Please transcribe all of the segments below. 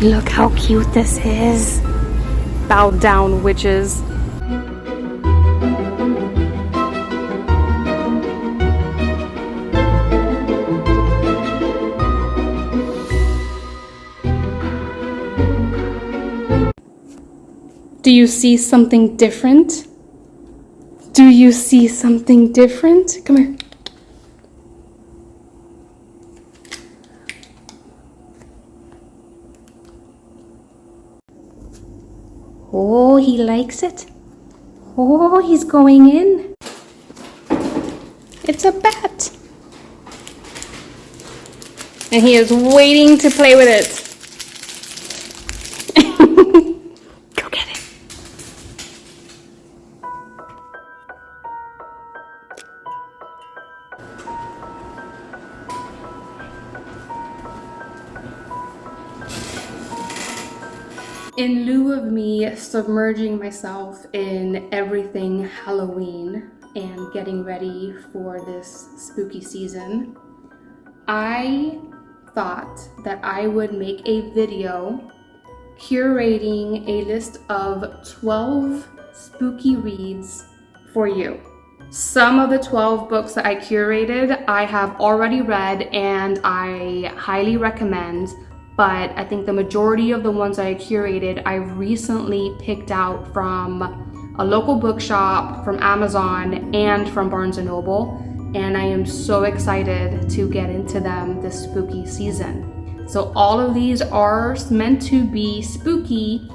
Look how cute this is. Bow down, witches. Do you see something different? Do you see something different? Come here. Oh, he likes it. Oh, he's going in. It's a bat. And he is waiting to play with it. Go get it. In lieu of me submerging myself in everything Halloween and getting ready for this spooky season, I thought that I would make a video curating a list of 12 spooky reads for you. Some of the 12 books that I curated I have already read and I highly recommend, but I think the majority of the ones I curated I recently picked out from a local bookshop, from Amazon, and from Barnes & Noble, and I am so excited to get into them this spooky season. So all of these are meant to be spooky,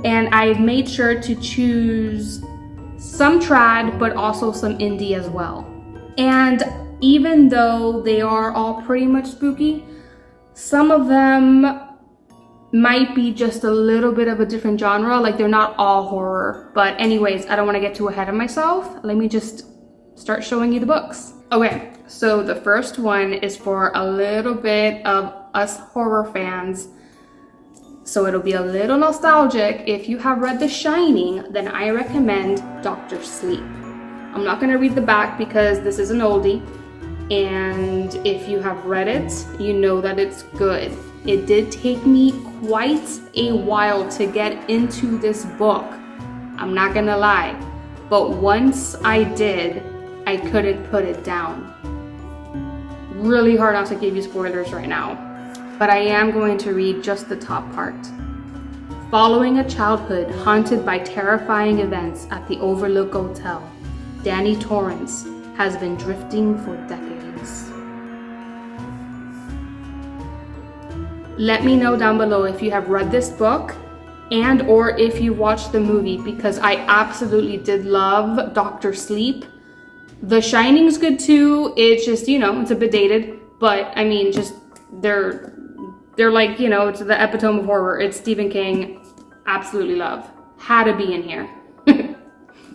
and I made sure to choose some trad, but also some indie as well. And even though they are all pretty much spooky, some of them might be just a little bit of a different genre, like they're not all horror. But anyways, I don't want to get too ahead of myself. Let me just start showing you the books. Okay, so the first one is for a little bit of us horror fans. So it'll be a little nostalgic. If you have read The Shining, then I recommend Dr. Sleep. I'm not gonna read the back because this is an oldie. And if you have read it, you know that it's good. It did take me quite a while to get into this book. I'm not gonna lie. But once I did, I couldn't put it down. Really hard not to give you spoilers right now. But I am going to read just the top part. Following a childhood haunted by terrifying events at the Overlook Hotel, Danny Torrance has been drifting for decades. Let me know down below if you have read this book and or if you watched the movie, because I absolutely did love Dr. Sleep. The Shining's good too. It's just, you know, it's a bit dated, but I mean, just they're like, you know, it's the epitome of horror. It's Stephen King. Absolutely love. Had to be in here.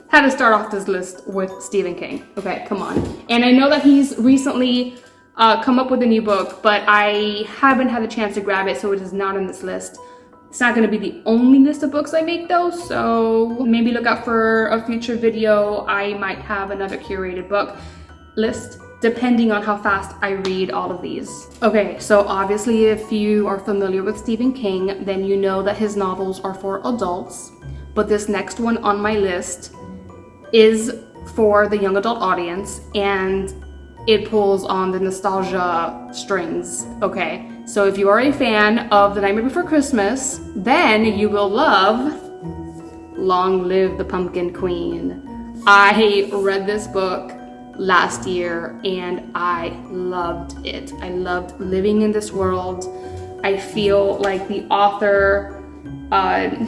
Had to start off this list with Stephen King. Okay, come on. And I know that he's recently come up with a new book, but I haven't had a chance to grab it, so it is not on this list. It's not gonna be the only list of books I make though, so maybe look out for a future video. I might have another curated book list, depending on how fast I read all of these. Okay, so obviously if you are familiar with Stephen King, then you know that his novels are for adults, but this next one on my list is for the young adult audience, and it pulls on the nostalgia strings, okay? So if you are a fan of The Nightmare Before Christmas, then you will love Long Live the Pumpkin Queen. I read this book last year and I loved it. I loved living in this world. I feel like the author,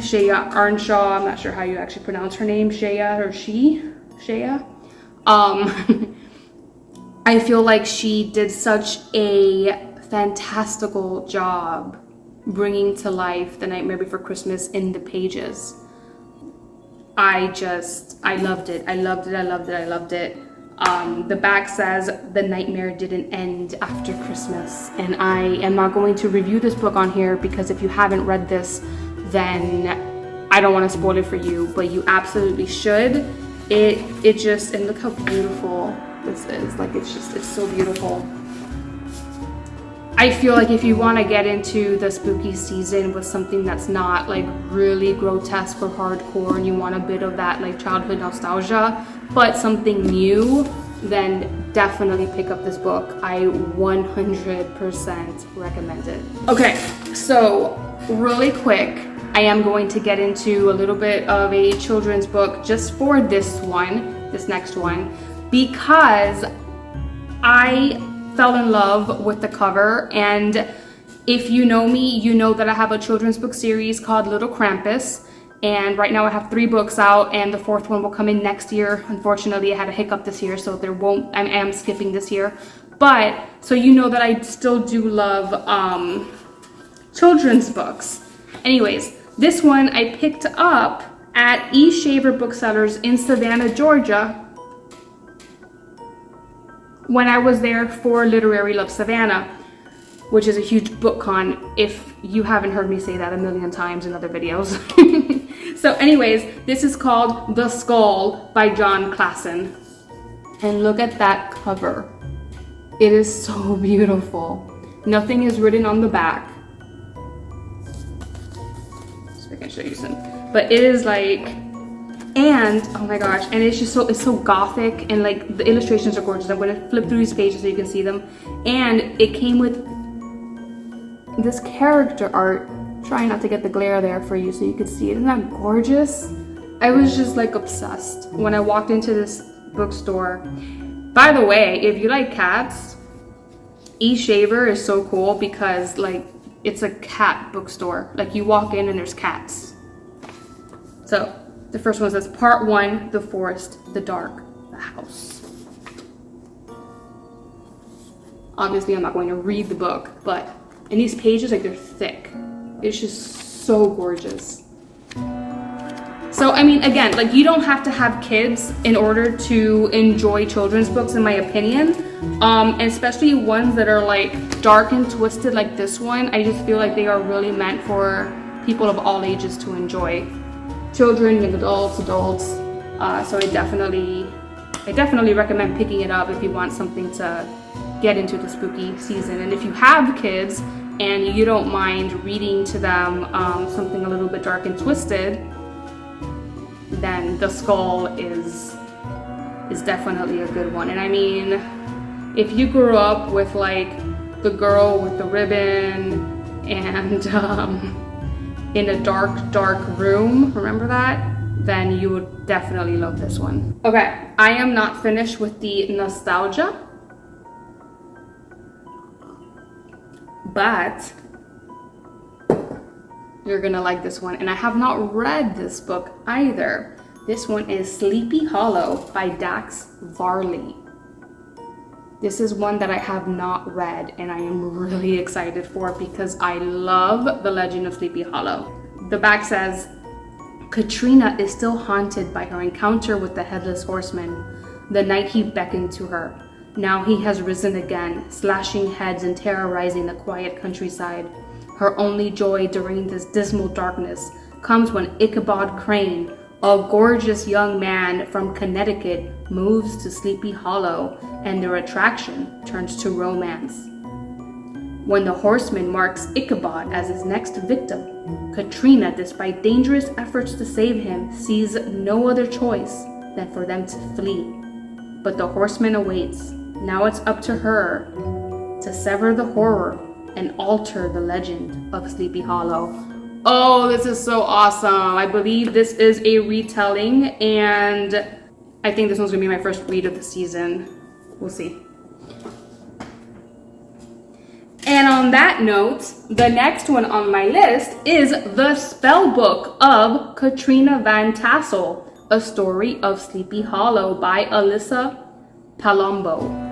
Shea Arnshaw, I'm not sure how you actually pronounce her name, Shea. I feel like she did such a fantastical job bringing to life The Nightmare Before Christmas in the pages. I loved it. I loved it. The back says the nightmare didn't end after Christmas, and I am not going to review this book on here because if you haven't read this, then I don't want to spoil it for you, but you absolutely should. And look how beautiful this is. Like, it's so beautiful. I feel like if you want to get into the spooky season with something that's not like really grotesque or hardcore and you want a bit of that like childhood nostalgia, but something new, then definitely pick up this book. I 100% recommend it. Okay, so really quick, I am going to get into a little bit of a children's book just for this next one, because I fell in love with the cover. And if you know me, you know that I have a children's book series called Little Krampus. And right now I have 3 books out, and the 4th one will come in next year. Unfortunately, I had a hiccup this year, so I am skipping this year. But, so you know that I still do love children's books. Anyways, this one I picked up at E. Shaver Booksellers in Savannah, Georgia, when I was there for Literary Love Savannah, which is a huge book con, if you haven't heard me say that a million times in other videos. So anyways, this is called The Skull by John Klassen. And look at that cover. It is so beautiful. Nothing is written on the back. So I can show you some. But it is like, and oh my gosh, and it's just it's so gothic, and like the illustrations are gorgeous. I'm going to flip through these pages so you can see them. And it came with this character art. Try not to get the glare there for you so you can see it. Isn't that gorgeous? I was just like obsessed when I walked into this bookstore. By the way, if you like cats, E. Shaver is so cool because like it's a cat bookstore. Like you walk in and there's cats. So the first one says Part 1, The Forest, the Dark, the House. Obviously I'm not going to read the book, but in these pages, like they're thick. It's just so gorgeous. So, I mean, again, like you don't have to have kids in order to enjoy children's books, in my opinion. And especially ones that are like dark and twisted like this one. I just feel like they are really meant for people of all ages to enjoy. Children, young adults. So I definitely recommend picking it up if you want something to get into the spooky season. And if you have kids and you don't mind reading to them something a little bit dark and twisted, then The Skull is definitely a good one. And I mean, if you grew up with like the girl with the ribbon and in a dark room, remember that? Then you would definitely love this one. Okay, I am not finished with the nostalgia, but you're gonna like this one. And I have not read this book either. This one is Sleepy Hollow by Dax Varley. This is one that I have not read, and I am really excited for because I love The Legend of Sleepy Hollow. The back says, Katrina is still haunted by her encounter with the Headless Horseman, the night he beckoned to her. Now he has risen again, slashing heads and terrorizing the quiet countryside. Her only joy during this dismal darkness comes when Ichabod Crane, a gorgeous young man from Connecticut, moves to Sleepy Hollow, and their attraction turns to romance. When the horseman marks Ichabod as his next victim, Katrina, despite dangerous efforts to save him, sees no other choice than for them to flee. But the horseman awaits. Now it's up to her to sever the horror and alter the legend of Sleepy Hollow. Oh, this is so awesome. I believe this is a retelling, and I think this one's gonna be my first read of the season. We'll see. And on that note, the next one on my list is The Spell Book of Katrina Van Tassel, A Story of Sleepy Hollow by Alyssa Palumbo.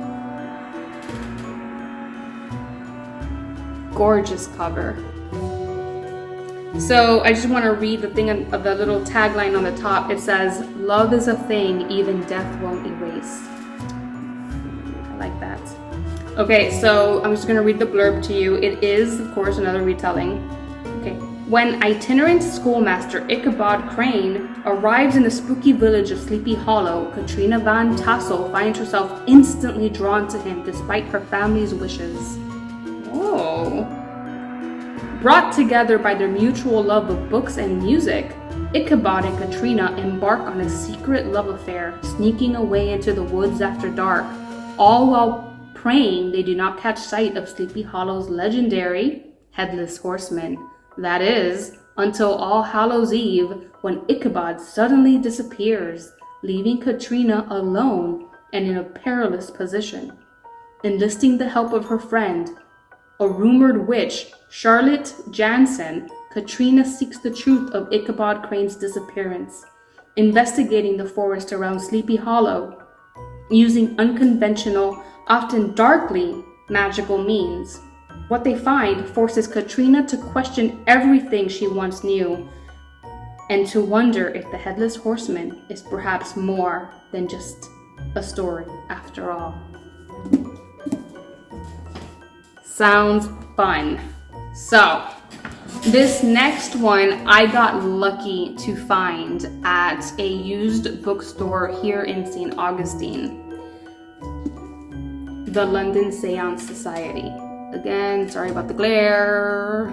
Gorgeous cover. So I just want to read the thing of the little tagline on the top. It says, "Love is a thing even death won't erase." I like that. Okay, so I'm just going to read the blurb to you. It is, of course, another retelling. Okay. When itinerant schoolmaster Ichabod Crane arrives in the spooky village of Sleepy Hollow, Katrina Van Tassel finds herself instantly drawn to him despite her family's wishes. Oh. Brought together by their mutual love of books and music, Ichabod and Katrina embark on a secret love affair, sneaking away into the woods after dark, all while praying they do not catch sight of Sleepy Hollow's legendary Headless Horseman. That is, until All Hallows Eve, when Ichabod suddenly disappears, leaving Katrina alone and in a perilous position. Enlisting the help of her friend, a rumored witch, Charlotte Jansen, Katrina seeks the truth of Ichabod Crane's disappearance, investigating the forest around Sleepy Hollow, using unconventional, often darkly magical means. What they find forces Katrina to question everything she once knew, and to wonder if the Headless Horseman is perhaps more than just a story after all. Sounds fun. So, this next one I got lucky to find at a used bookstore here in St. Augustine. The London Seance Society. Again, sorry about the glare.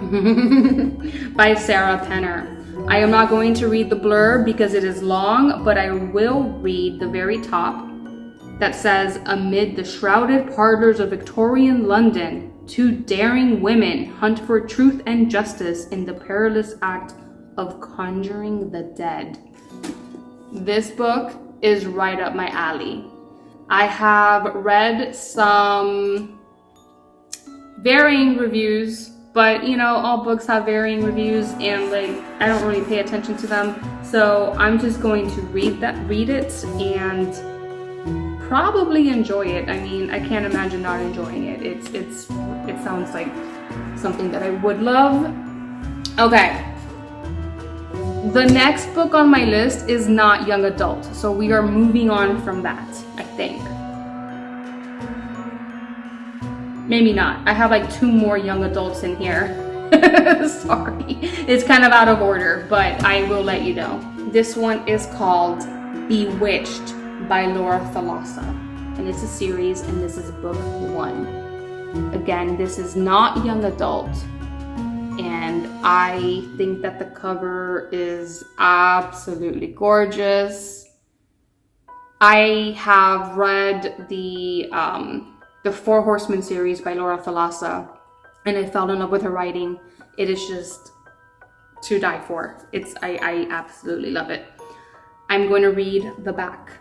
By Sarah Penner. I am not going to read the blurb because it is long, but I will read the very top that says, amid the shrouded parlors of Victorian London, two daring women hunt for truth and justice in the perilous act of conjuring the dead. This book is right up my alley. I have read some varying reviews, but you know, all books have varying reviews and like I don't really pay attention to them. So I'm just going to read it and probably enjoy it. I mean, I can't imagine not enjoying it. It sounds like something that I would love. Okay. The next book on my list is not young adult, so we are moving on from that, I think. Maybe not. I have like 2 more young adults in here. Sorry. It's kind of out of order, but I will let you know. This one is called Bewitched by Laura Thalassa, and it's a series, and this is book 1. Again, this is not young adult, and I think that the cover is absolutely gorgeous. I have read the 4 Horsemen series by Laura Thalassa, and I fell in love with her writing. It is just to die for. I absolutely love it. I'm going to read the back.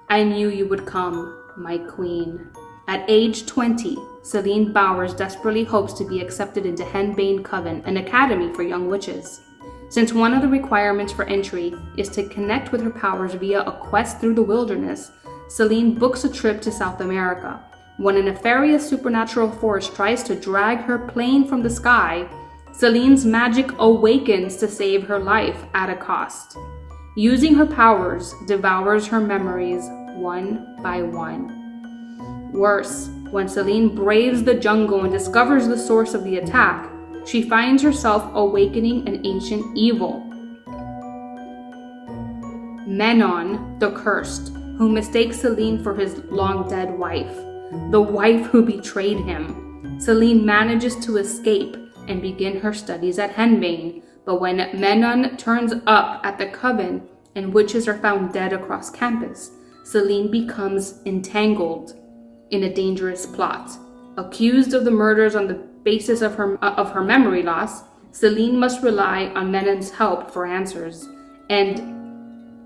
I knew you would come, my queen. At age 20, Celine Bowers desperately hopes to be accepted into Henbane Coven, an academy for young witches. Since one of the requirements for entry is to connect with her powers via a quest through the wilderness, Celine books a trip to South America. When a nefarious supernatural force tries to drag her plane from the sky, Celine's magic awakens to save her life at a cost. Using her powers, devours her memories one by one. Worse, when Celine braves the jungle and discovers the source of the attack, she finds herself awakening an ancient evil. Menon, the Cursed, who mistakes Celine for his long-dead wife, the wife who betrayed him. Celine manages to escape and begin her studies at Henbane, but when Menon turns up at the coven and witches are found dead across campus, Celine becomes entangled in a dangerous plot. Accused of the murders on the basis of her memory loss, Celine must rely on Menon's help for answers, and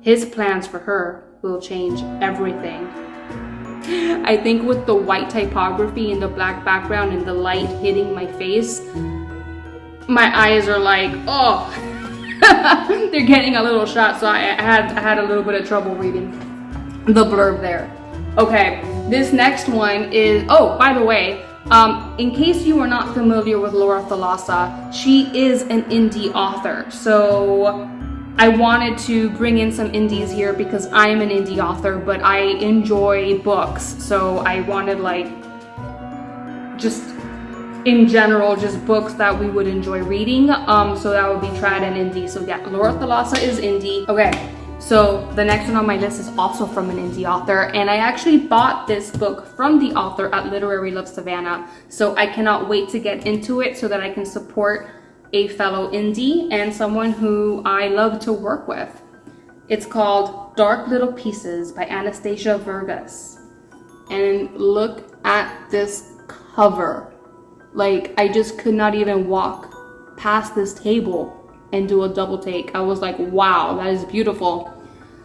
his plans for her will change everything. I think with the white typography and the black background and the light hitting my face, my eyes are like, oh, they're getting a little shot, so I had a little bit of trouble reading the blurb there. Okay, this next one is, oh, by the way, in case you are not familiar with Laura Thalassa, she is an indie author. So I wanted to bring in some indies here because I am an indie author, but I enjoy books. So I wanted just in general, just books that we would enjoy reading. So that would be trad and indie. So yeah, Laura Thalassa is indie. Okay. So the next one on my list is also from an indie author, and I actually bought this book from the author at Literary Love Savannah. So I cannot wait to get into it so that I can support a fellow indie and someone who I love to work with. It's called Dark Little Pieces by Anastasia Vargas. And look at this cover. Like, I just could not even walk past this table and do a double take. I was like, wow, that is beautiful.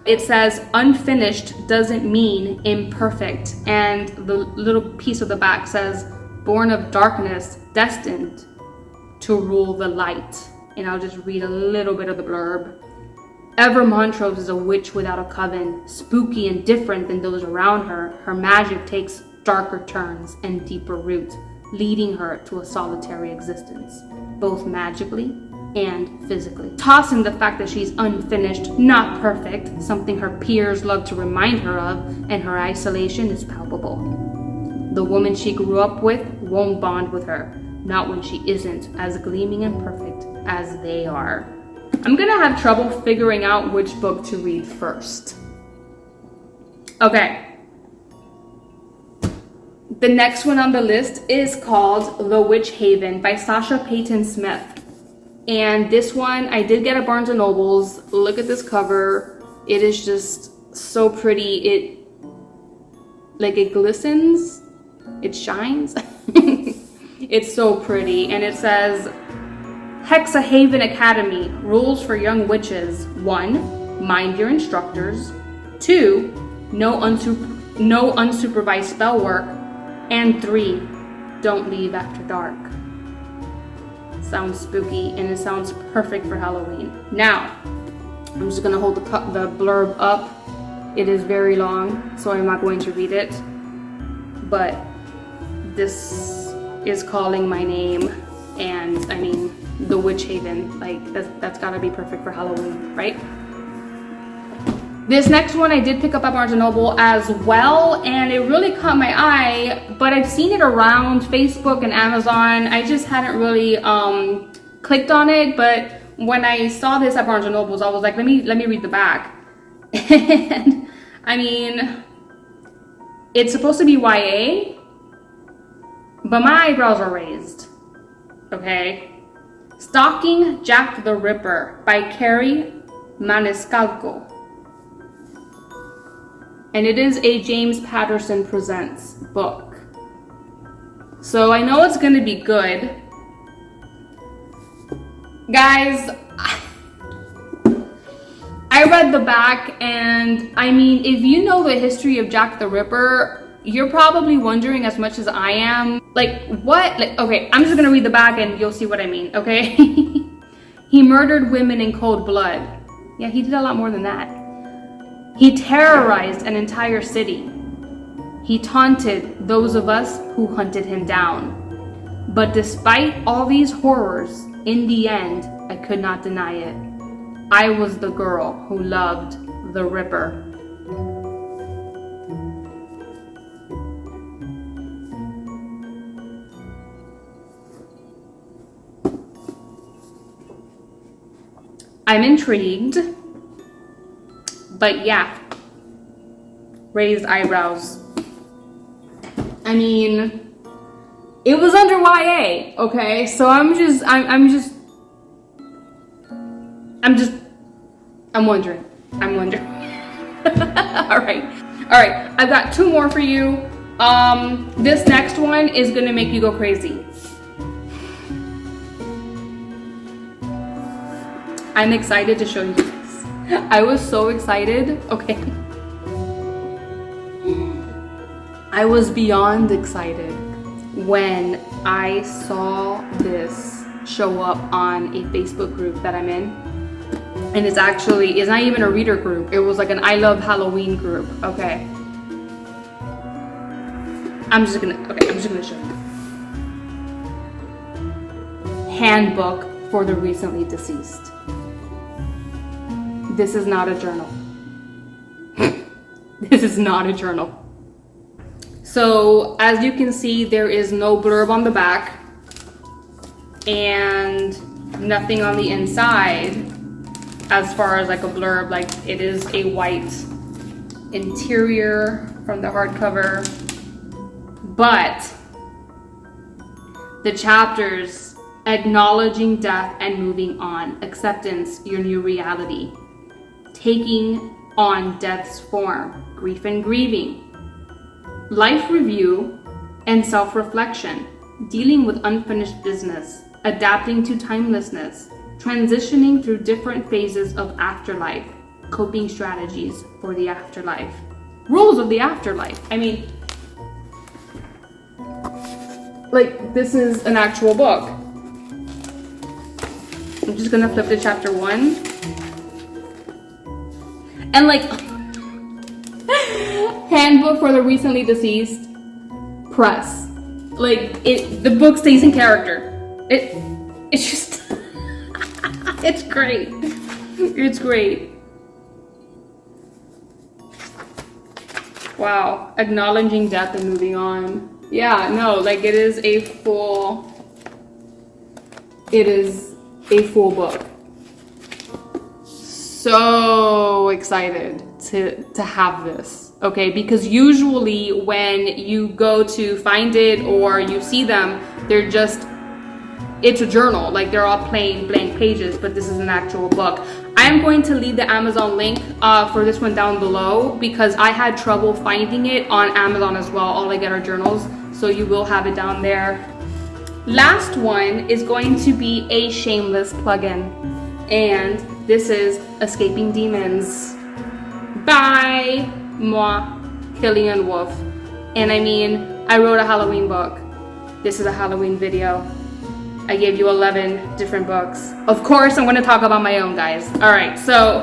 It says unfinished doesn't mean imperfect, and the little piece of the back says born of darkness, destined to rule the light. And I'll just read a little bit of the blurb. Ever Montrose is a witch without a coven, spooky and different than those around her. Her magic takes darker turns and deeper roots, leading her to a solitary existence, both magically and physically. Tossing the fact that she's unfinished, not perfect, something her peers love to remind her of, and her isolation is palpable. The woman she grew up with won't bond with her, not when she isn't as gleaming and perfect as they are. I'm gonna have trouble figuring out which book to read first. Okay. The next one on the list is called The Witch Haven by Sasha Payton Smith. And this one, I did get at Barnes & Noble's. Look at this cover. It is just so pretty. It glistens. It shines. It's so pretty. And it says, Hexahaven Academy, rules for young witches. 1, mind your instructors. 2, no unsupervised spell work. And 3, don't leave after dark. Sounds spooky, and it sounds perfect for Halloween. Now, I'm just gonna hold the blurb up. It is very long, so I'm not going to read it. But this is calling my name, and I mean, the Witch Haven. Like, that's gotta be perfect for Halloween, right? This next one I did pick up at Barnes & Noble as well, and it really caught my eye, but I've seen it around Facebook and Amazon. I just hadn't really clicked on it, but when I saw this at Barnes & Noble's, I was like, let me read the back. And I mean, it's supposed to be YA, but my eyebrows are raised, okay? Stalking Jack the Ripper by Carrie Maniscalco. And it is a James Patterson Presents book. So I know it's gonna be good. Guys, I read the back, and I mean, if you know the history of Jack the Ripper, you're probably wondering as much as I am, like, what? Like, okay, I'm just gonna read the back and you'll see what I mean, okay? He murdered women in cold blood. Yeah, he did a lot more than that. He terrorized an entire city. He taunted those of us who hunted him down. But despite all these horrors, in the end, I could not deny it. I was the girl who loved the Ripper. I'm intrigued. But yeah, raised eyebrows. I mean, it was under YA, okay? So I'm wondering. All right. I've got 2 more for you. This next one is gonna make you go crazy. I'm excited to show you this. I was so excited. Okay. I was beyond excited when I saw this show up on a Facebook group that I'm in. And it's not even a reader group. It was like an I Love Halloween group. Okay. I'm just gonna show you. Handbook for the Recently Deceased. This is not a journal. This is not a journal. So as you can see, there is no blurb on the back and nothing on the inside. as far as like a blurb, like it is a white interior from the hardcover, but the chapters: acknowledging death and moving on, acceptance, your new reality, taking on death's form, grief and grieving, life review and self-reflection, dealing with unfinished business, adapting to timelessness, transitioning through different phases of afterlife, coping strategies for the afterlife, rules of the afterlife. I mean, like, this is an actual book. I'm just gonna flip to chapter 1. And like, handbook for the recently deceased, press. Like, the book stays in character. It's just, it's great. It's great. Wow, acknowledging death and moving on. Yeah, no, like it is a full book. So excited to have this, okay? Because usually when you go to find it or you see them, they're just, it's a journal, like they're all plain blank pages, but this is an actual book. I am going to leave the Amazon link for this one down below because I had trouble finding it on Amazon as well. All I get are journals, so you will have it down there. Last one is going to be a shameless plug-in, and this is Escaping Demons by moi, Killian Wolf. And I mean, I wrote a Halloween book. This is a Halloween video. I gave you 11 different books. Of course, I'm gonna talk about my own, guys. All right, so,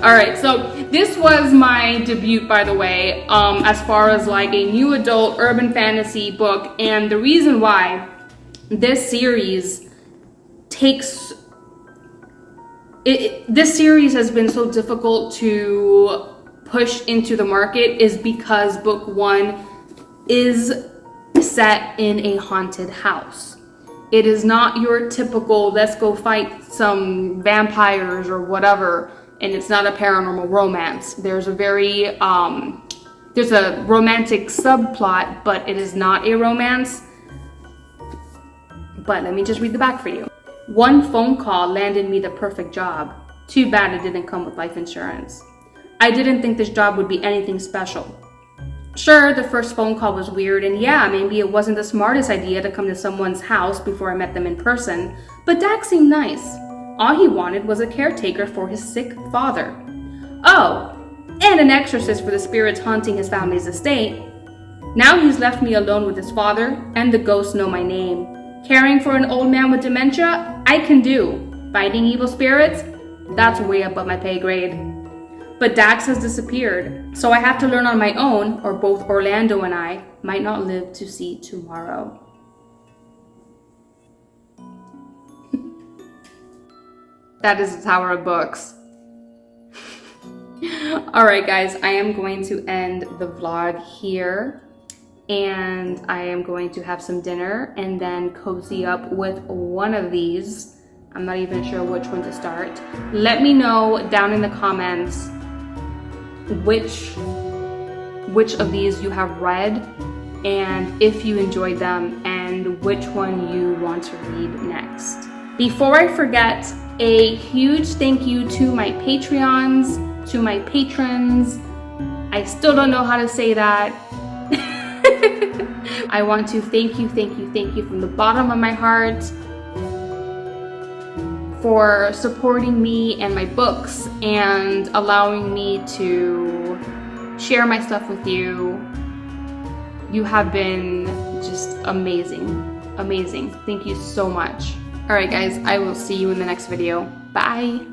all right, so this was my debut, by the way, as far as like a new adult urban fantasy book. And the reason why this series takes, this series has been so difficult to push into the market is because book 1 is set in a haunted house. It is not your typical let's go fight some vampires or whatever, and it's not a paranormal romance. There's a very there's a romantic subplot, but it is not a romance. But let me just read the back for you. One phone call landed me the perfect job. Too bad it didn't come with life insurance. I didn't think this job would be anything special. Sure, the first phone call was weird, and yeah, maybe it wasn't the smartest idea to come to someone's house before I met them in person, but Dax seemed nice. All he wanted was a caretaker for his sick father. Oh, and an exorcist for the spirits haunting his family's estate. Now he's left me alone with his father, and the ghosts know my name. Caring for an old man with dementia, I can do. Fighting evil spirits? That's way above my pay grade. But Dax has disappeared, so I have to learn on my own, or both Orlando and I might not live to see tomorrow. That is the Tower of Books. Alright guys, I am going to end the vlog here, and I am going to have some dinner and then cozy up with one of these. I'm not even sure which one to start. Let me know down in the comments which of these you have read and if you enjoyed them and which one you want to read next. Before I forget, a huge thank you to my Patreons, to my patrons. I still don't know how to say that. I want to thank you from the bottom of my heart for supporting me and my books and allowing me to share my stuff with you. You have been just amazing. Thank you so much. All right guys, I will see you in the next video. Bye.